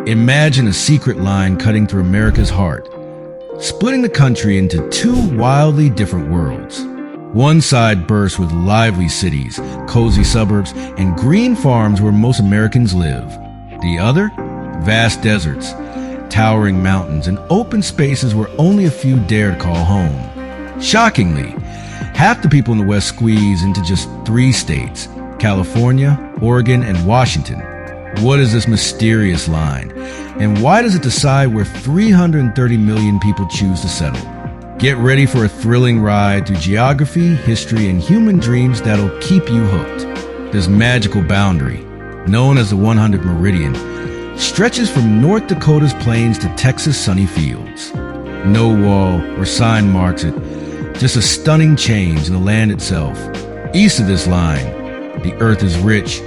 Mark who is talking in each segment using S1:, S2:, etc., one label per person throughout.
S1: Imagine a secret line cutting through America's heart, splitting the country into two wildly different worlds. One side bursts with lively cities, cozy suburbs, and green farms where most Americans live. The other, vast deserts, towering mountains, and open spaces where only a few dare to call home. Shockingly, half the people in the West squeeze into just 3 states: California, Oregon, and Washington. What is this mysterious line? And why does it decide where 330 million people choose to settle? Get ready for a thrilling ride through geography, history, and human dreams that'll keep you hooked. This magical boundary, known as the 100th meridian, stretches from North Dakota's plains to Texas' sunny fields. No wall or sign marks it, just a stunning change in the land itself. East of this line, the earth is rich,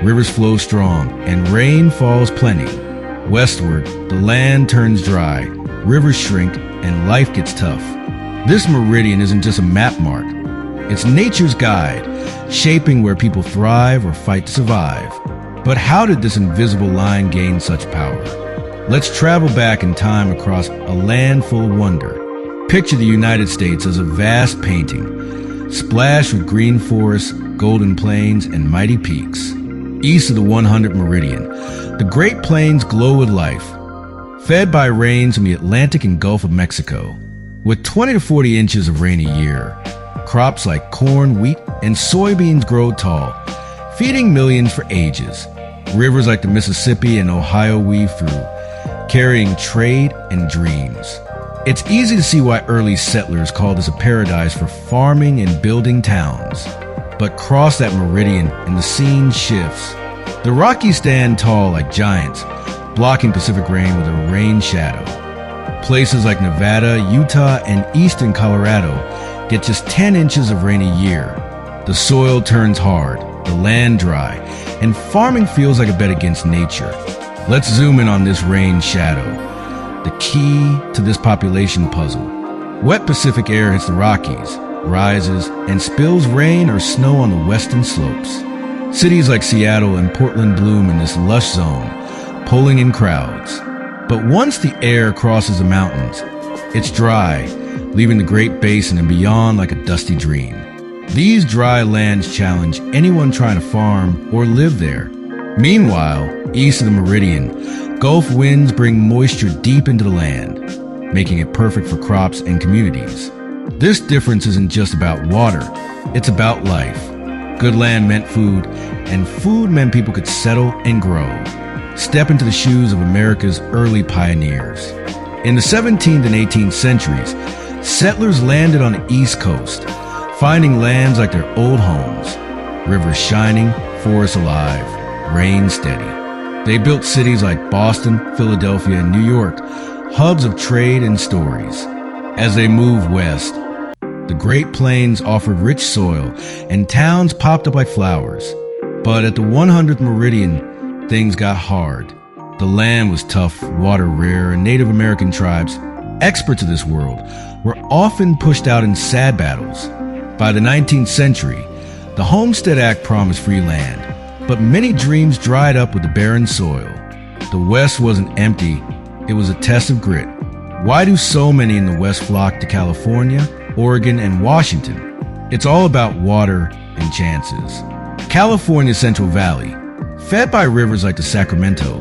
S1: rivers flow strong, and rain falls plenty. Westward, the land turns dry, rivers shrink, and life gets tough. This meridian isn't just a map mark. It's nature's guide, shaping where people thrive or fight to survive. But how did this invisible line gain such power? Let's travel back in time across a land full of wonder. Picture the United States as a vast painting, splashed with green forests, golden plains, and mighty peaks. East of the 100th meridian, the Great Plains glow with life, fed by rains from the Atlantic and Gulf of Mexico. With 20 to 40 inches of rain a year, crops like corn, wheat, and soybeans grow tall, feeding millions for ages. Rivers like the Mississippi and Ohio weave through, carrying trade and dreams. It's easy to see why early settlers called this a paradise for farming and building towns. But cross that meridian and the scene shifts. The Rockies stand tall like giants, blocking Pacific rain with a rain shadow. Places like Nevada, Utah, and eastern Colorado get just 10 inches of rain a year. The soil turns hard, the land dry, and farming feels like a bet against nature. Let's zoom in on this rain shadow, the key to this population puzzle. Wet Pacific air hits the Rockies, rises, and spills rain or snow on the western slopes. Cities like Seattle and Portland bloom in this lush zone, pulling in crowds. But once the air crosses the mountains, it's dry, leaving the Great Basin and beyond like a dusty dream. These dry lands challenge anyone trying to farm or live there. Meanwhile, east of the meridian, Gulf winds bring moisture deep into the land, making it perfect for crops and communities. This difference isn't just about water, it's about life. Good land meant food, and food meant people could settle and grow. Step into the shoes of America's early pioneers. In the 17th and 18th centuries, settlers landed on the East Coast, finding lands like their old homes, rivers shining, forests alive, rain steady. They built cities like Boston, Philadelphia, and New York, hubs of trade and stories. As they moved west, the Great Plains offered rich soil, and towns popped up like flowers. But at the 100th meridian, things got hard. The land was tough, water rare, and Native American tribes, experts of this world, were often pushed out in sad battles. By the 19th century, the Homestead Act promised free land, but many dreams dried up with the barren soil. The West wasn't empty, it was a test of grit. Why do so many in the West flock to California, Oregon, and Washington? It's all about water and chances. California's Central Valley, fed by rivers like the Sacramento,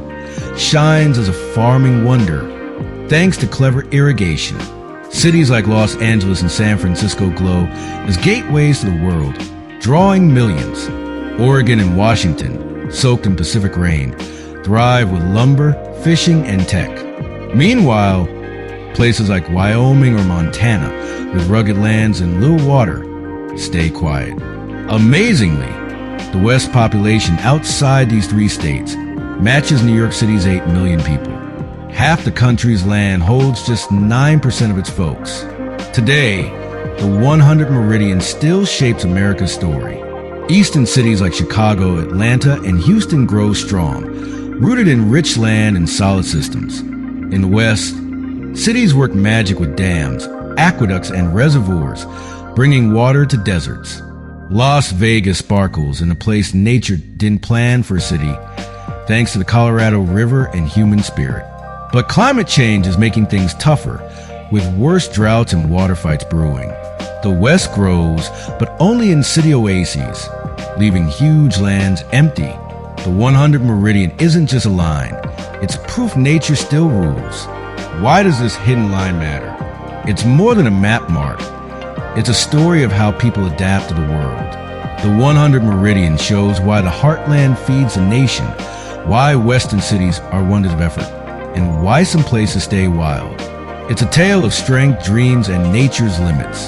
S1: shines as a farming wonder thanks to clever irrigation. Cities like Los Angeles and San Francisco glow as gateways to the world, drawing millions. Oregon and Washington, soaked in Pacific rain, thrive with lumber, fishing, and tech. Meanwhile, places like Wyoming or Montana, with rugged lands and little water, stay quiet. Amazingly, the West population outside these 3 states matches New York City's 8 million people. Half the country's land holds just 9% of its folks. Today, the 100th meridian still shapes America's story. Eastern cities like Chicago, Atlanta, and Houston grow strong, rooted in rich land and solid systems. In the West, cities work magic with dams, aqueducts, and reservoirs, bringing water to deserts. Las Vegas sparkles in a place nature didn't plan for a city. thanks to the Colorado River and human spirit. But climate change is making things tougher, with worse droughts and water fights brewing. The West grows, but only in city oases, leaving huge lands empty. The 100 meridian isn't just a line, it's proof nature still rules. Why does this hidden line matter? It's more than a map mark. It's a story of how people adapt to the world. The 100 meridian shows why the heartland feeds the nation, why western cities are wonders of effort, and why some places stay wild. It's a tale of strength, dreams, and nature's limits.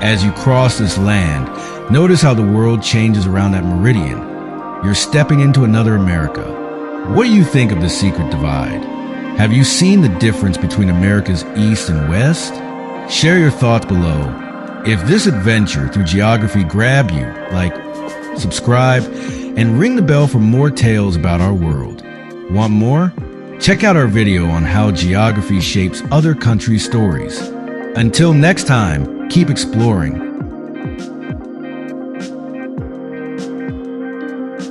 S1: As you cross this land, notice how the world changes around that meridian. You're stepping into another America. What do you think of the secret divide? Have you seen the difference between America's East and West? Share your thoughts below. If this adventure through geography grabbed you, like, subscribe, and ring the bell for more tales about our world. Want more? Check out our video on how geography shapes other countries' stories. Until next time, keep exploring